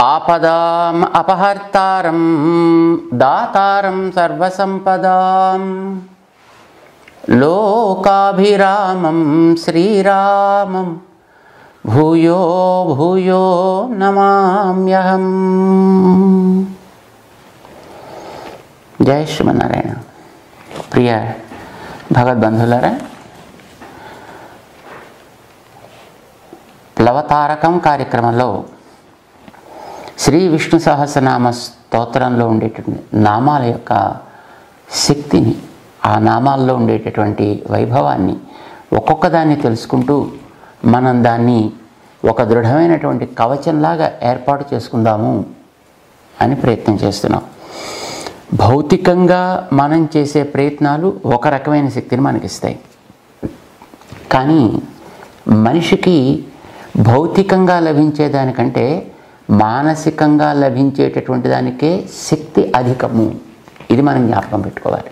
ఆపదాం అపహర్తారం దాతారం సర్వసంపదాం లోకాభిరామం శ్రీరామం భూయో భూయో నమామ్యహం. జై శ్రీమన్నారాయణ. ప్రియ భగవద్బంధులారా, ప్లవతారకం కార్యక్రమంలో శ్రీ విష్ణు సహస్రనామ స్తోత్రంలో ఉండేటువంటి నామాల యొక్క శక్తిని, ఆ నామాల్లో ఉండేటటువంటి వైభవాన్ని ఒక్కొక్క దాన్ని తెలుసుకుంటూ మనం దాన్ని ఒక దృఢమైనటువంటి కవచంలాగా ఏర్పాటు చేసుకుందాము అని ప్రయత్నం చేస్తున్నాం. భౌతికంగా మనం చేసే ప్రయత్నాలు ఒక రకమైన శక్తిని మనకిస్తాయి. కానీ మనిషికి భౌతికంగా లభించేదానికంటే మానసికంగా లభించేటటువంటి దానికే శక్తి అధికము. ఇది మనం జ్ఞాపకం పెట్టుకోవాలి.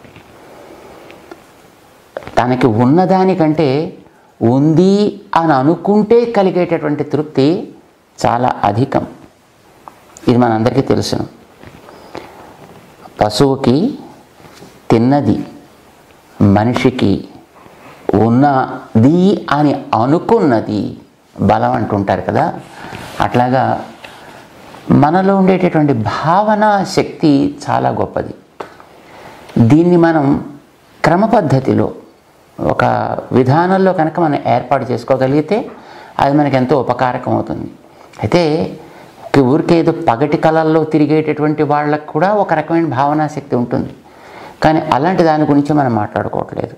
తనకి ఉన్నదానికంటే ఉంది అని అనుకుంటే కలిగేటటువంటి తృప్తి చాలా అధికం. ఇది మనందరికీ తెలుసును. పశువుకి తిన్నది, మనిషికి ఉన్నది అని అనుకున్నది బలం అంటుంటారు కదా. అట్లాగా మనలో ఉండేటటువంటి భావన శక్తి చాలా గొప్పది. దీన్ని మనం క్రమ పద్ధతిలో ఒక విధానంలో కనుక మనం ఏర్పాటు చేసుకోగలిగితే అది మనకు ఎంతో ఉపకారకం అవుతుంది. అయితే ఊరికే ఏదో పగటి కళల్లో తిరిగేటటువంటి వాళ్ళకు కూడా ఒక రకమైన భావనా శక్తి ఉంటుంది. కానీ అలాంటి దాని గురించి మనం మాట్లాడుకోవట్లేదు.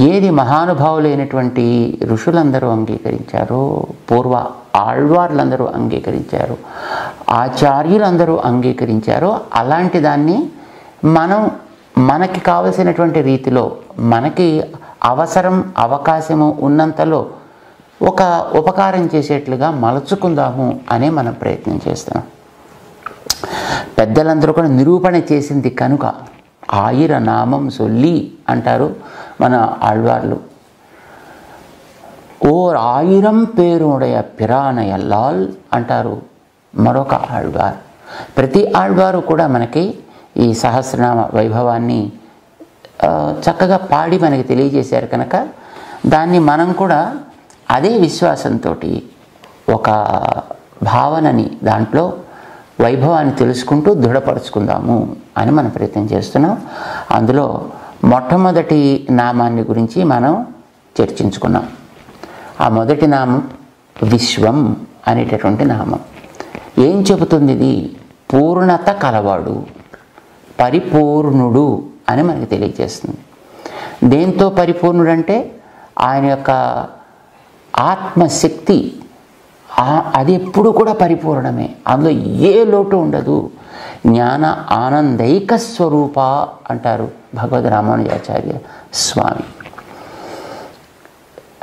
ఏది మహానుభావులైనటువంటి ఋషులందరూ అంగీకరించారో, పూర్వ ఆళ్వార్లందరూ అంగీకరించారో, ఆచార్యులందరూ అంగీకరించారో అలాంటి దాన్ని మనం మనకి కావలసినటువంటి రీతిలో, మనకి అవసరం అవకాశము ఉన్నంతలో ఒక ఉపకారం చేసేట్లుగా మలుచుకుందాము అనే మనం ప్రయత్నం చేస్తున్నాం. పెద్దలందరూ కూడా నిరూపణ చేసింది కనుక ఆయిర నామం సొల్లి అంటారు మన ఆళ్వార్లు. ఓర్ ఆయిరం పేరుடைய పిరానయల్లాల్ అంటారు మరొక ఆళ్వార్. ప్రతి ఆళ్వారు కూడా మనకి ఈ సహస్రనామ వైభవాన్ని చక్కగా పాడి మనకి తెలియజేశారు కనుక దాన్ని మనం కూడా అదే విశ్వాసంతో ఒక భావనని, దాంట్లో వైభవాన్ని తెలుసుకుంటూ దృఢపరుచుకుందాము అని మనం ప్రయత్నం చేస్తున్నాం. అందులో మొట్టమొదటి నామాన్ని గురించి మనం చర్చించుకున్నాం. ఆ మొదటి నామం విశ్వం అనేటటువంటి నామం. ఏం చెబుతుంది? ఇది పూర్ణత కలవాడు, పరిపూర్ణుడు అని మనకి తెలియజేస్తుంది. దేంతో పరిపూర్ణుడంటే ఆయన యొక్క ఆత్మశక్తి, అది ఎప్పుడు కూడా పరిపూర్ణమే, అందులో ఏ లోటు ఉండదు. జ్ఞాన ఆనందైక స్వరూప అంటారు భగవద్ రామానుజాచార్య స్వామి.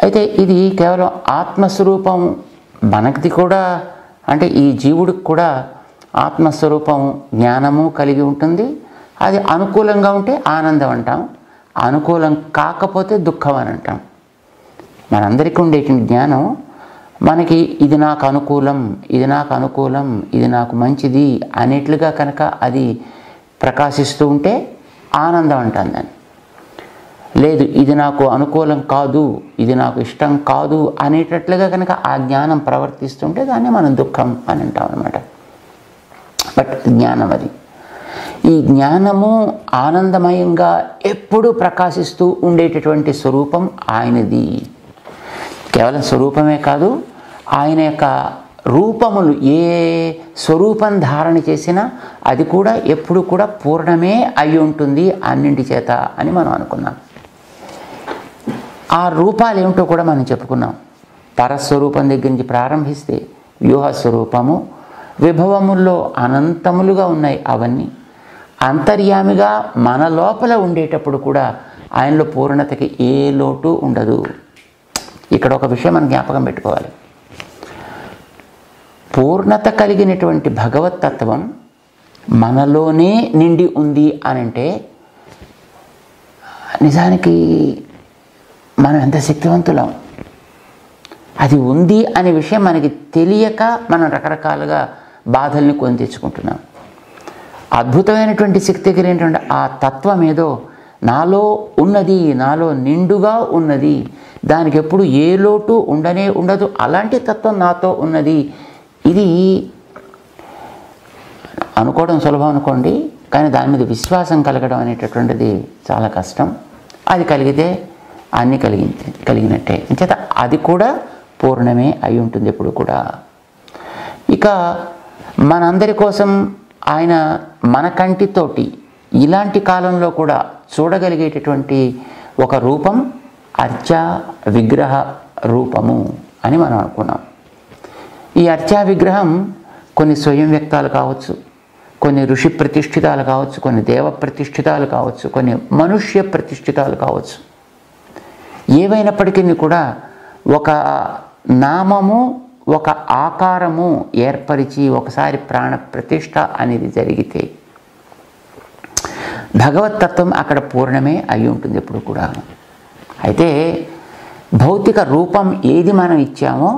అయితే ఇది కేవలం ఆత్మస్వరూపం మనకి కూడా, అంటే ఈ జీవుడికి కూడా ఆత్మస్వరూపం జ్ఞానము కలిగి ఉంటుంది. అది అనుకూలంగా ఉంటే ఆనందం అంటాం, అనుకూలం కాకపోతే దుఃఖం అని అంటాం. మనందరికీ ఉండేటువంటి జ్ఞానం మనకి ఇది నాకు అనుకూలం, ఇది నాకు అనుకూలం, ఇది నాకు మంచిది అనేట్లుగా కనుక అది ప్రకాశిస్తూ ఉంటే ఆనందం అంటాం దాన్ని. లేదు, ఇది నాకు అనుకూలం కాదు, ఇది నాకు ఇష్టం కాదు అనేటట్లుగా కనుక ఆ జ్ఞానం ప్రవర్తిస్తుంటే దాన్ని మనం దుఃఖం అని అంటాం అన్నమాట. బట్ జ్ఞానం అది. ఈ జ్ఞానము ఆనందమయంగా ఎప్పుడూ ప్రకాశిస్తూ ఉండేటటువంటి స్వరూపం ఆయనది. కేవలం స్వరూపమే కాదు, ఆయన యొక్క రూపములు ఏ స్వరూపం ధారణ చేసినా అది కూడా ఎప్పుడు కూడా పూర్ణమే అయి ఉంటుంది అన్నింటి చేత అని మనం అనుకున్నాం. ఆ రూపాలు ఏమిటో కూడా మనం చెప్పుకున్నాం. పరస్వరూపం దగ్గర నుంచి ప్రారంభిస్తే వ్యూహ స్వరూపము, విభవముల్లో అనంతములుగా ఉన్నాయి అవన్నీ. అంతర్యామిగా మన లోపల ఉండేటప్పుడు కూడా ఆయనలో పూర్ణతకి ఏ లోటు ఉండదు. ఇక్కడ ఒక విషయం మనం జ్ఞాపకం పెట్టుకోవాలి. పూర్ణత కలిగినటువంటి భగవతత్వం మనలోనే నిండి ఉంది అని అంటే నిజానికి మనం ఎంత శక్తివంతులం. అది ఉంది అనే విషయం మనకి తెలియక మనం రకరకాలుగా బాధల్ని కొని తెచ్చుకుంటున్నాం. అద్భుతమైనటువంటి శక్తి కలిగినటువంటి ఆ తత్వం ఏదో నాలో ఉన్నది, నాలో నిండుగా ఉన్నది, దానికి ఎప్పుడు ఏ లోటు ఉండనే ఉండదు, అలాంటి తత్వం నాతో ఉన్నది. ఇది అనుకోవడం సులభం అనుకోండి, కానీ దాని మీద విశ్వాసం కలగడం అనేటటువంటిది చాలా కష్టం. అది కలిగితే అన్నీ కలిగినట్టే. అంచేత అది కూడా పూర్ణమే అయి ఉంటుంది ఎప్పుడు కూడా. ఇక మనందరి కోసం ఆయన మన కంటితోటి ఇలాంటి కాలంలో కూడా చూడగలిగేటటువంటి ఒక రూపం అర్చా విగ్రహ రూపము అని మనం అనుకున్నాం. ఈ అర్చా విగ్రహం కొన్ని స్వయం వ్యక్తాలు కావచ్చు, కొన్ని ఋషి ప్రతిష్ఠితాలు కావచ్చు, కొన్ని దేవ ప్రతిష్ఠితాలు కావచ్చు, కొన్ని మనుష్య ప్రతిష్ఠితాలు కావచ్చు. ఏవైనప్పటికీ కూడా ఒక నామము, ఒక ఆకారము ఏర్పరిచి ఒకసారి ప్రాణ ప్రతిష్ఠ అనేది జరిగితే భగవత్తత్వం అక్కడ పూర్ణమే అయి ఉంటుంది ఎప్పుడు కూడా. అయితే భౌతిక రూపం ఏది మనం ఇచ్చామో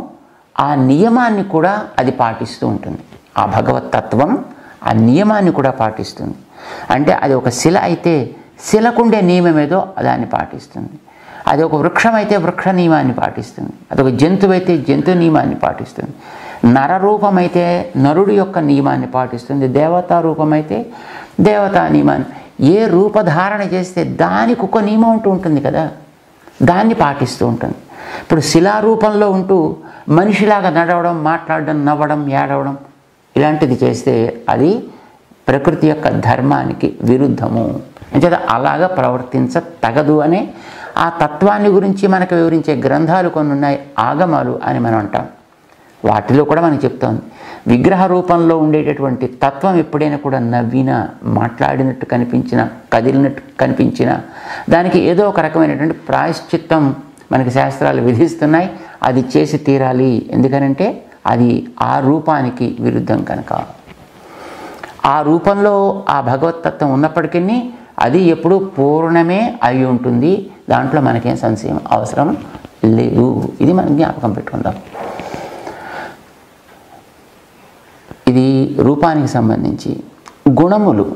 ఆ నియమాన్ని కూడా అది పాటిస్తూ ఉంటుంది. ఆ భగవత్తత్వం ఆ నియమాన్ని కూడా పాటిస్తుంది. అంటే అది ఒక శిల అయితే శిలకుండే నియమం ఏదో దాన్ని పాటిస్తుంది. అది ఒక వృక్షం అయితే వృక్ష నియమాన్ని పాటిస్తుంది. అదొక జంతువు అయితే జంతు నియమాన్ని పాటిస్తుంది. నర రూపం అయితే నరుడి యొక్క నియమాన్ని పాటిస్తుంది. దేవతా రూపం అయితే దేవతా నియమాన్ని. ఏ రూపధారణ చేస్తే దానికి ఒక నియమం ఉంటూ ఉంటుంది కదా, దాన్ని పాటిస్తూ ఉంటుంది. ఇప్పుడు శిలారూపంలో ఉంటూ మనిషిలాగా నడవడం, మాట్లాడడం, నవ్వడం, ఏడవడం ఇలాంటిది చేస్తే అది ప్రకృతి యొక్క ధర్మానికి విరుద్ధము. అంచేత అలాగా ప్రవర్తించ తగదు అనే ఆ తత్వాన్ని గురించి మనకు వివరించే గ్రంథాలు కొన్ని ఉన్నాయి, ఆగమాలు అని మనం అంటాం. వాటిలో కూడా మనకు చెప్తోంది విగ్రహ రూపంలో ఉండేటటువంటి తత్వం ఎప్పుడైనా కూడా నవ్వినా, మాట్లాడినట్టు కనిపించినా, కదిలినట్టు కనిపించినా దానికి ఏదో ఒక రకమైనటువంటి ప్రాయశ్చిత్తం మనకి శాస్త్రాలు విధిస్తున్నాయి. అది చేసి తీరాలి. ఎందుకనంటే అది ఆ రూపానికి విరుద్ధం కనుక. ఆ రూపంలో ఆ భగవత్తత్వం ఉన్నప్పటికీ అది ఎప్పుడూ పూర్ణమే అయి ఉంటుంది. దాంట్లో మనకేం సంశయం అవసరం లేదు. ఇది మనం జ్ఞాపకం పెట్టుకుందాం. ఇది రూపానికి సంబంధించి. గుణములు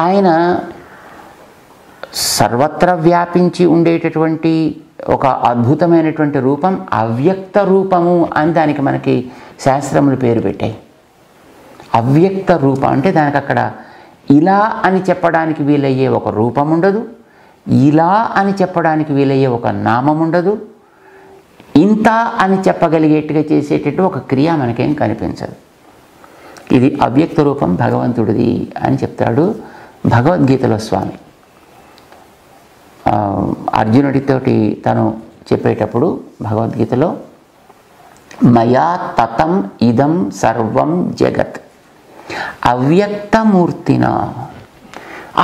ఆయన సర్వత్రా వ్యాపించి ఉండేటటువంటి ఒక అద్భుతమైనటువంటి రూపం అవ్యక్త రూపము అని దానికి మనకి శాస్త్రములు పేరు పెట్టాయి. అవ్యక్త రూపం అంటే దానికి అక్కడ ఇలా అని చెప్పడానికి వీలయ్యే ఒక రూపం ఉండదు, ఇలా అని చెప్పడానికి వీలయ్యే ఒక నామం ఉండదు, ఇంత అని చెప్పగలిగేట్టుగా చేసేటట్టు ఒక క్రియ మనకేం కనిపించదు. ఇది అవ్యక్త రూపం భగవంతుడిది అని చెప్తాడు భగవద్గీతలో స్వామి. అర్జునుడితోటి తను చెప్పేటప్పుడు భగవద్గీతలో మయా తతం ఇదం సర్వం జగత్ అవ్యక్తమూర్తిన,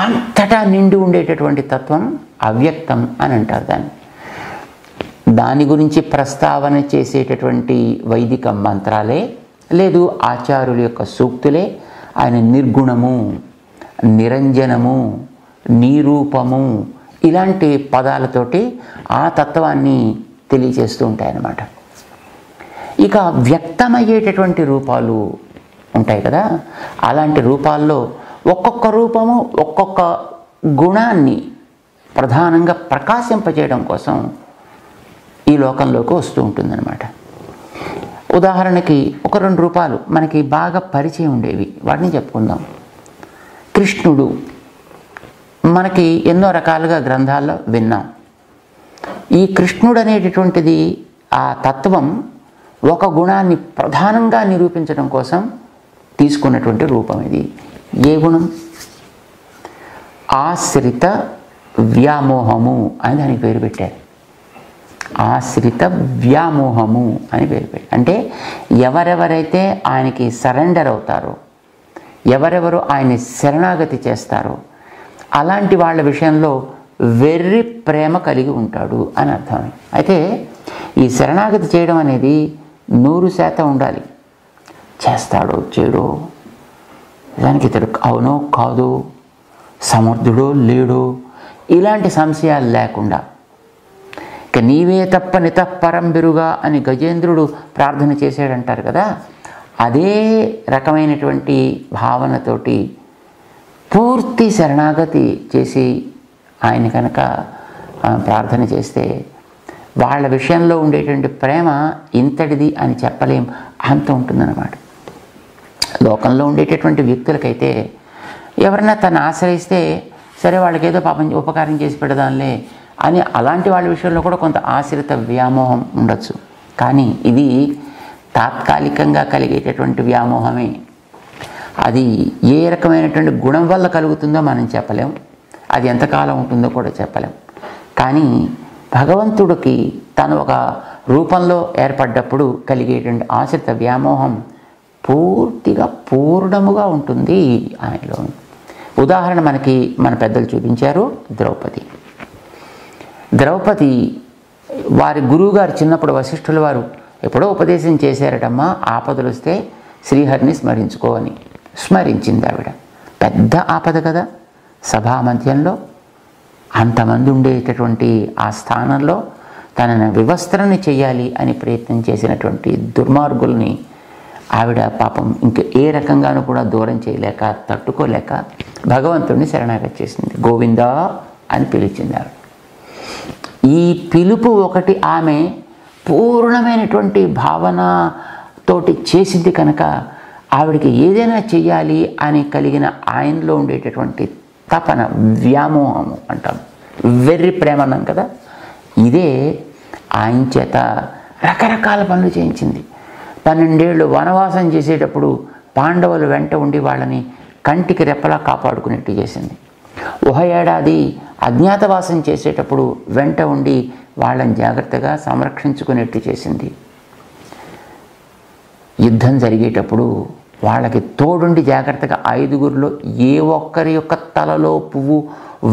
అంతటా నిండి ఉండేటటువంటి తత్వం అవ్యక్తం అని అంటారు దాన్ని. దాని గురించి ప్రస్తావన చేసేటటువంటి వైదిక మంత్రాలే లేదు ఆచార్యుల యొక్క సూక్తులే ఆయన నిర్గుణము, నిరంజనము, నిరూపము ఇలాంటి పదాలతోటి ఆ తత్వాన్ని తెలియజేస్తూ ఉంటాయన్నమాట. ఇక వ్యక్తమయ్యేటటువంటి రూపాలు ఉంటాయి కదా, అలాంటి రూపాల్లో ఒక్కొక్క రూపము ఒక్కొక్క గుణాన్ని ప్రధానంగా ప్రకాశింపజేయడం కోసం ఈ లోకంలోకి వస్తూ ఉంటుందన్నమాట. ఉదాహరణకి ఒక 2 రూపాలు మనకి బాగా పరిచయం ఉండేవి, వాటిని చెప్పుకుందాం. కృష్ణుడు మనకి ఎన్నో రకాలుగా గ్రంథాల్లో విన్నాం. ఈ కృష్ణుడు అనేటటువంటిది ఆ తత్వం ఒక గుణాన్ని ప్రధానంగా నిరూపించడం కోసం తీసుకున్నటువంటి రూపం. ఇది ఏ గుణం? ఆశ్రిత వ్యామోహము అని దానికి పేరు పెట్టారు. ఆశ్రిత వ్యామోహము అని పేరు పెట్టారు. అంటే ఎవరెవరైతే ఆయనకి సరెండర్ అవుతారో, ఎవరెవరు ఆయన్ని శరణాగతి చేస్తారో అలాంటి వాళ్ళ విషయంలో వెర్రి ప్రేమ కలిగి ఉంటాడు అని అర్థం. అయితే ఈ శరణాగతి చేయడం అనేది 100% ఉండాలి. చేస్తాడో చేయడో, దానికి ఇతడు అవునో కాదో, సమర్థుడో లేడో ఇలాంటి సంశయాలు లేకుండా, ఇక నీవే తప్ప నితఃపరం బెరుగా అని గజేంద్రుడు ప్రార్థన చేశాడంటారు కదా, అదే రకమైనటువంటి భావనతోటి పూర్తి శరణాగతి చేసి ఆయన కనుక ప్రార్థన చేస్తే వాళ్ళ విషయంలో ఉండేటువంటి ప్రేమ ఇంతటిది అని చెప్పలేం, అంత ఉంటుందన్నమాట. లోకంలో ఉండేటటువంటి వ్యక్తులకైతే ఎవరైనా తను ఆశ్రయిస్తే సరే వాళ్ళకి ఏదో పాపం ఉపకారం చేసి పెడదాంలే అని అలాంటి వాళ్ళ విషయంలో కూడా కొంత ఆశ్రిత వ్యామోహం ఉండొచ్చు. కానీ ఇది తాత్కాలికంగా కలిగేటటువంటి వ్యామోహమే. అది ఏ రకమైనటువంటి గుణం వల్ల కలుగుతుందో మనం చెప్పలేం, అది ఎంతకాలం ఉంటుందో కూడా చెప్పలేం. కానీ భగవంతుడికి తను ఒక రూపంలో ఏర్పడ్డప్పుడు కలిగేటువంటి ఆశ్రిత వ్యామోహం పూర్తిగా పూర్ణముగా ఉంటుంది ఆయనలో. ఉదాహరణ మనకి మన పెద్దలు చూపించారు. ద్రౌపది వారి గురువుగారు చిన్నప్పుడు వశిష్ఠుల వారు ఎప్పుడో ఉపదేశం చేశారటమ్మా, ఆపదలు వస్తే శ్రీహరిని స్మరించుకో అని. స్మరించింది ఆవిడ. పెద్ద ఆపద కదా, సభా మధ్యంలో అంతమంది ఉండేటటువంటి ఆ స్థానంలో తనని వివస్త్రని చేయాలి అని ప్రయత్నం చేసినటువంటి దుర్మార్గుల్ని ఆవిడ పాపం ఇంక ఏ రకంగానూ కూడా దూరం చేయలేక తట్టుకోలేక భగవంతుడిని శరణాగతి చేసింది. గోవిందా అని పిలిచింది ఆవిడ. ఈ పిలుపు ఒకటి ఆమె పూర్ణమైనటువంటి భావనతోటి చేసింది కనుక ఆవిడకి ఏదైనా చెయ్యాలి అని కలిగిన ఆయనలో ఉండేటటువంటి తపన, వ్యామోహము అంటాం, వెర్రి ప్రేమ అన్నాం కదా, ఇదే ఆయన చేత రకరకాల పనులు చేయించింది. 12 ఏళ్ళు వనవాసం చేసేటప్పుడు పాండవులు వెంట ఉండి వాళ్ళని కంటికి రెప్పలా కాపాడుకునేట్టు చేసింది. 1 ఏడాది అజ్ఞాతవాసం చేసేటప్పుడు వెంట ఉండి వాళ్ళని జాగ్రత్తగా సంరక్షించుకునేట్టు చేసింది. యుద్ధం జరిగేటప్పుడు వాళ్ళకి తోడుండి జాగ్రత్తగా 5గురిలో ఏ ఒక్కరి యొక్క తలలో పువ్వు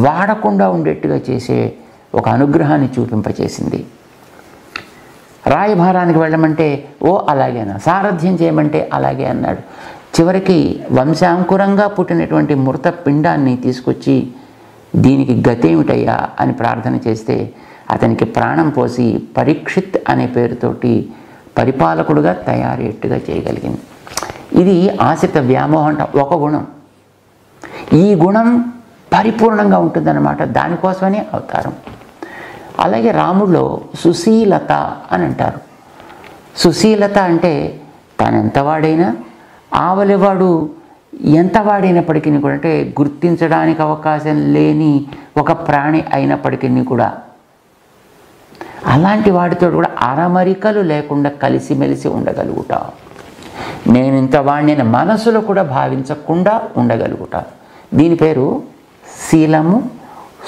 వాడకుండా ఉండేట్టుగా చేసే ఒక అనుగ్రహాన్ని చూపింపచేసింది. రాయభారానికి వెళ్ళమంటే ఓ అలాగేనా, సారథ్యం చేయమంటే అలాగే అన్నాడు. చివరికి వంశాంకురంగా పుట్టినటువంటి మృత పిండాన్ని తీసుకొచ్చి దీనికి గతేమిటయ్యా అని ప్రార్థన చేస్తే అతనికి ప్రాణం పోసి పరీక్షిత్ అనే పేరుతోటి పరిపాలకుడుగా తయారయ్యేట్టుగా చేయగలిగింది. ఇది ఆశ్రిత వ్యామోహం అంట ఒక గుణం. ఈ గుణం పరిపూర్ణంగా ఉంటుందన్నమాట, దానికోసమనే అవతారం. అలాగే రాముడిలో సుశీలత అని అంటారు. సుశీలత అంటే తనెంత వాడైనా ఆవలివాడు ఎంత వాడైనప్పటికీ కూడా, అంటే గుర్తించడానికి అవకాశం లేని ఒక ప్రాణి అయినప్పటికీ కూడా అలాంటి వాడితో కూడా అరమరికలు లేకుండా కలిసిమెలిసి ఉండగలుగుతా, నేను ఇంత వాడిని మనసులో కూడా భావించకుండా ఉండగలుగుతా. దీని పేరు శీలము,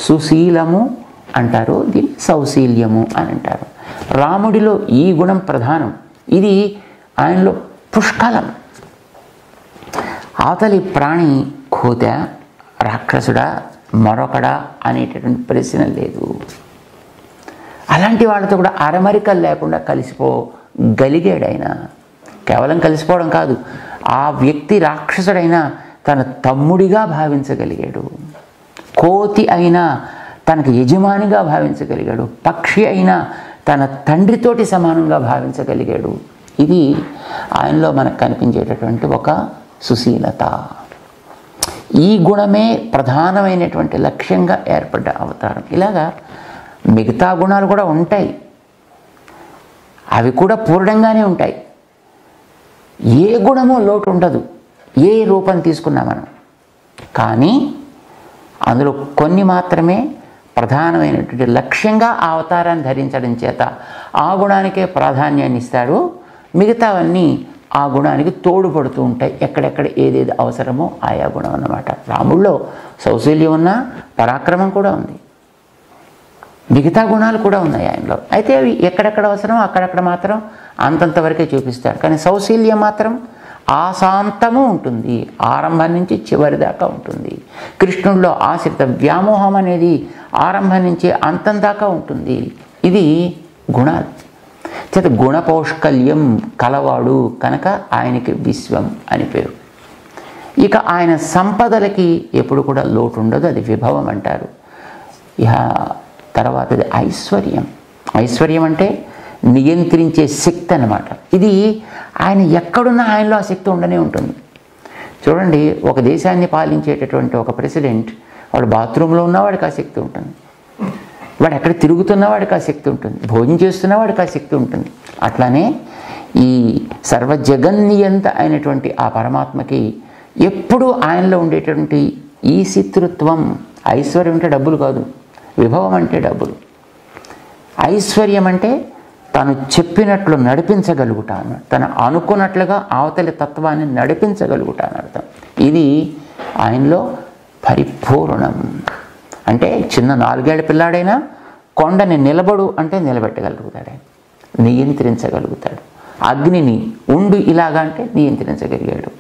సుశీలము అంటారు, దీన్ని సౌశీల్యము అని అంటారు. రాముడిలో ఈ గుణం ప్రధానం. ఇది ఆయనలో పుష్కలం. అవతలి ప్రాణి కోత, రాక్షసుడా, మరొకడా అనేటటువంటి ప్రశ్న లేదు. అలాంటి వాళ్ళతో కూడా అరమరికలు లేకుండా కలిసిపోగలిగాడు ఆయన. కేవలం కలిసిపోవడం కాదు, ఆ వ్యక్తి రాక్షసుడైనా తన తమ్ముడిగా భావించగలిగాడు. కోతి అయినా తనకు యజమానిగా భావించగలిగాడు. పక్షి అయినా తన తండ్రితోటి సమానంగా భావించగలిగాడు. ఇది ఆయనలో మనకు కనిపించేటటువంటి ఒక సుశీలత. ఈ గుణమే ప్రధానమైనటువంటి లక్ష్యంగా ఏర్పడ్డ అవతారం. ఇలాగా మిగతా గుణాలు కూడా ఉంటాయి, అవి కూడా పూర్ణంగానే ఉంటాయి. ఏ గుణమో లోటు ఉండదు, ఏ రూపం తీసుకున్నా మనం. కానీ అందులో కొన్ని మాత్రమే ప్రధానమైనటువంటి లక్ష్యంగా ఆ అవతారాన్ని ధరించడం చేత ఆ గుణానికే ప్రాధాన్యాన్ని ఇస్తాడు. మిగతావన్నీ ఆ గుణానికి తోడుపడుతూ ఉంటాయి, ఎక్కడెక్కడ ఏదేది అవసరమో ఆయా గుణం అన్నమాట. రాముడిలో సౌశల్యం ఉన్నా పరాక్రమం కూడా ఉంది, మిగతా గుణాలు కూడా ఉన్నాయి ఆయనలో. అయితే అవి ఎక్కడెక్కడ అవసరం అక్కడక్కడ మాత్రం అంతంత వరకే చూపిస్తాడు. కానీ సౌశల్యం మాత్రం ఆశాంతము ఉంటుంది, ఆరంభం నుంచి చివరి దాకా ఉంటుంది. కృష్ణుడిలో ఆశ్రిత వ్యామోహం అనేది ఆరంభం నుంచి అంతం దాకా ఉంటుంది. ఇది గుణాలు చేత గుణపౌష్కల్యం కలవాడు కనుక ఆయనకి విశ్వం అని పేరు. ఇక ఆయన సంపదలకి ఎప్పుడు కూడా లోటు ఉండదు, అది విభవం అంటారు. ఇక తర్వాతది ఐశ్వర్యం. ఐశ్వర్యం అంటే నియంత్రించే శక్తి అన్నమాట. ఇది ఆయన ఎక్కడున్నా ఆయనలో ఆ శక్తి ఉండనే ఉంటుంది. చూడండి, ఒక దేశాన్ని పాలించేటటువంటి ఒక ప్రెసిడెంట్, వాడు బాత్రూంలో ఉన్నవాడికి ఆ శక్తి ఉంటుంది, వాడు ఎక్కడ తిరుగుతున్నవాడికి ఆ శక్తి ఉంటుంది, భోజనం చేస్తున్నవాడికి ఆ శక్తి ఉంటుంది. అట్లానే ఈ సర్వజగన్నియంత అయినటువంటి ఆ పరమాత్మకి ఎప్పుడూ ఆయనలో ఉండేటువంటి ఈ శత్రుత్వం. ఐశ్వర్యం అంటే డబ్బులు కాదు, విభవం అంటే డబ్బులు. ఐశ్వర్యం అంటే తను చెప్పినట్లు నడిపించగలుగుతాను, తను అనుకున్నట్లుగా అవతలి తత్వాన్ని నడిపించగలుగుతాను అర్థం. ఇది ఆయనలో పరిపూర్ణం. అంటే చిన్న 4 ఏళ్ల పిల్లాడైనా కొండని నిలబడు అంటే నిలబెట్టగలుగుతాడు, ఆయన నియంత్రించగలుగుతాడు. అగ్నిని ఉండు ఇలాగా అంటే నియంత్రించగలిగాడు.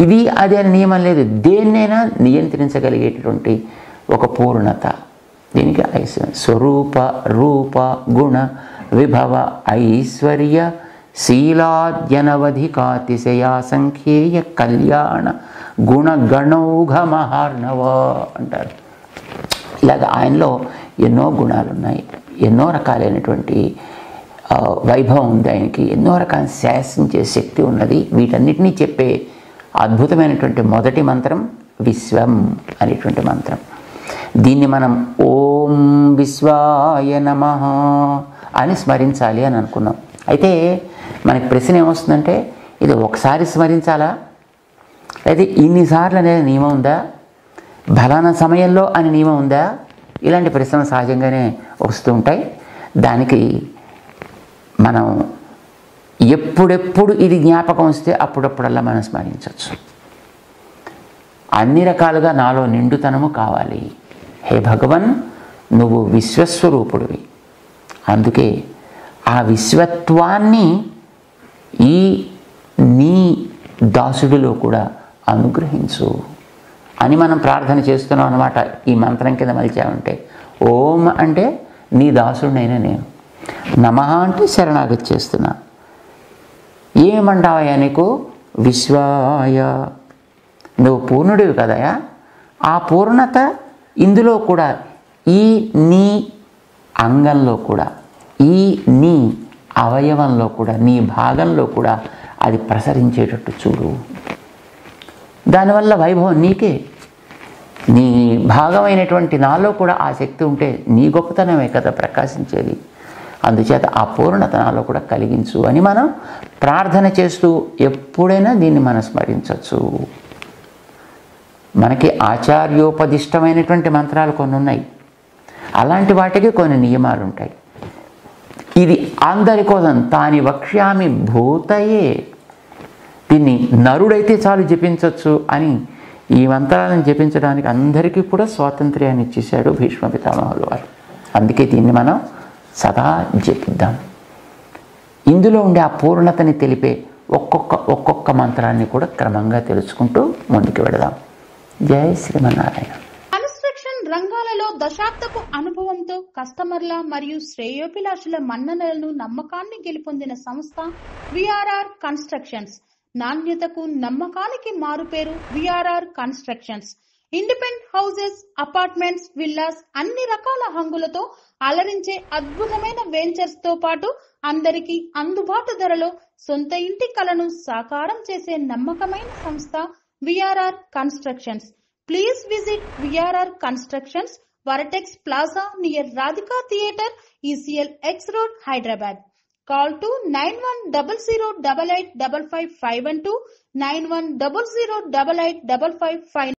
ఇది అదే నియమం లేదు, దేన్నైనా నియంత్రించగలిగేటటువంటి ఒక పూర్ణత. దీనికి ఐశ్వర్యం. స్వరూప రూప గుణ విభవ ఐశ్వర్య శీలాద్యనవధికాతిశయా సంఖ్యేయ కళ్యాణ గుణగణౌఘ మహార్ణవ అంటారు. ఇలాగ ఆయనలో ఎన్నో గుణాలు ఉన్నాయి, ఎన్నో రకాలైనటువంటి వైభవం ఉంది ఆయనకి, ఎన్నో రకాల శాసించే శక్తి ఉన్నది. వీటన్నిటినీ చెప్పే అద్భుతమైనటువంటి మొదటి మంత్రం విశ్వం అనేటువంటి మంత్రం. దీన్ని మనం ఓం విశ్వాయ నమః అని స్మరించాలి అని అనుకున్నాం. అయితే మనకి ప్రశ్న ఏమొస్తుందంటే, ఇది ఒకసారి స్మరించాలా, అయితే ఇన్నిసార్లు అనేది నియమం ఉందా, ఫలానా సమయంలో అని నియమం ఉందా? ఇలాంటి ప్రశ్నలు సహజంగానే వస్తూ ఉంటాయి. దానికి మనం ఎప్పుడెప్పుడు ఇది జ్ఞాపకం వస్తే అప్పుడప్పుడల్లా మనం స్మరించవచ్చు. అన్ని రకాలుగా నాలో నిండుతనము కావాలి. హే భగవన్, నువ్వు విశ్వస్వరూపుడివి, అందుకే ఆ విశ్వత్వాన్ని ఈ నీ దాసుడిలో కూడా అనుగ్రహించు అని మనం ప్రార్థన చేస్తున్నాం అన్నమాట. ఈ మంత్రం కింద మలిచామంటే, ఓం అంటే నీ దాసుడినైనా నేను, నమః అంటే శరణాగతి చేస్తున్నా. ఏమంటావయ్యా నీకు? విశ్వాయ, నువ్వు పూర్ణుడివి కదయా. ఆ పూర్ణత ఇందులో కూడా, ఈ నీ అంగంలో కూడా, ఈ నీ అవయవంలో కూడా, నీ భాగంలో కూడా అది ప్రసరించేటట్టు చూడు. దానివల్ల వైభవం నీకే. నీ భాగమైనటువంటి నాలో కూడా ఆ శక్తి ఉంటే నీ గొప్పతనమే కదా ప్రకాశించేది. అందుచేత ఆ పూర్ణత నాలో కూడా కలిగించు అని మనం ప్రార్థన చేస్తూ ఎప్పుడైనా దీన్ని మనం స్మరించవచ్చు. మనకి ఆచార్యోపదిష్టమైనటువంటి మంత్రాలు కొన్ని ఉన్నాయి, అలాంటి వాటికి కొన్ని నియమాలు ఉంటాయి. ఇది అందరి కోసం, తాని వక్ష్యామి భూతయే, దీన్ని నరుడైతే చాలు జపించవచ్చు అని ఈ మంత్రాలను జపించడానికి అందరికీ కూడా స్వాతంత్ర్యాన్ని ఇచ్చేశాడు భీష్మ పితామహుల వారు. అందుకే దీన్ని మనం సదా జపిద్దాం. ఇందులో ఉండే ఆ పూర్ణతని తెలిపే ఒక్కొక్క మంత్రాన్ని కూడా క్రమంగా తెలుసుకుంటూ ముందుకు వెళదాం. జై శ్రీమన్నారాయణ. కన్స్ట్రక్షన్ రంగాలలో దశాబ్దపు అనుభవంతో కస్టమర్ల మరియు శ్రేయోభిలాషుల మన్ననలను, నమ్మకాన్ని గెలుపొందిన సంస్థ విఆర్ఆర్ కన్స్ట్రక్షన్స్. నాణ్యతకు నమ్మకానికి మారుపేరు VRR constructions. Independent houses, apartments, villas అన్ని రకాల హంగులతో అలరించే అద్భుతమైన వెంచర్స్ తో పాటు అందరికీ అందుబాటు ధరలో సొంత ఇంటి కలను సాకారం చేసే నమ్మకమైన సంస్థ VRR constructions. Please visit VRR Constructions, Varatex Plaza near Radhika Theatre, ECL X Road, Hyderabad. Call to 9100885551 9100885559.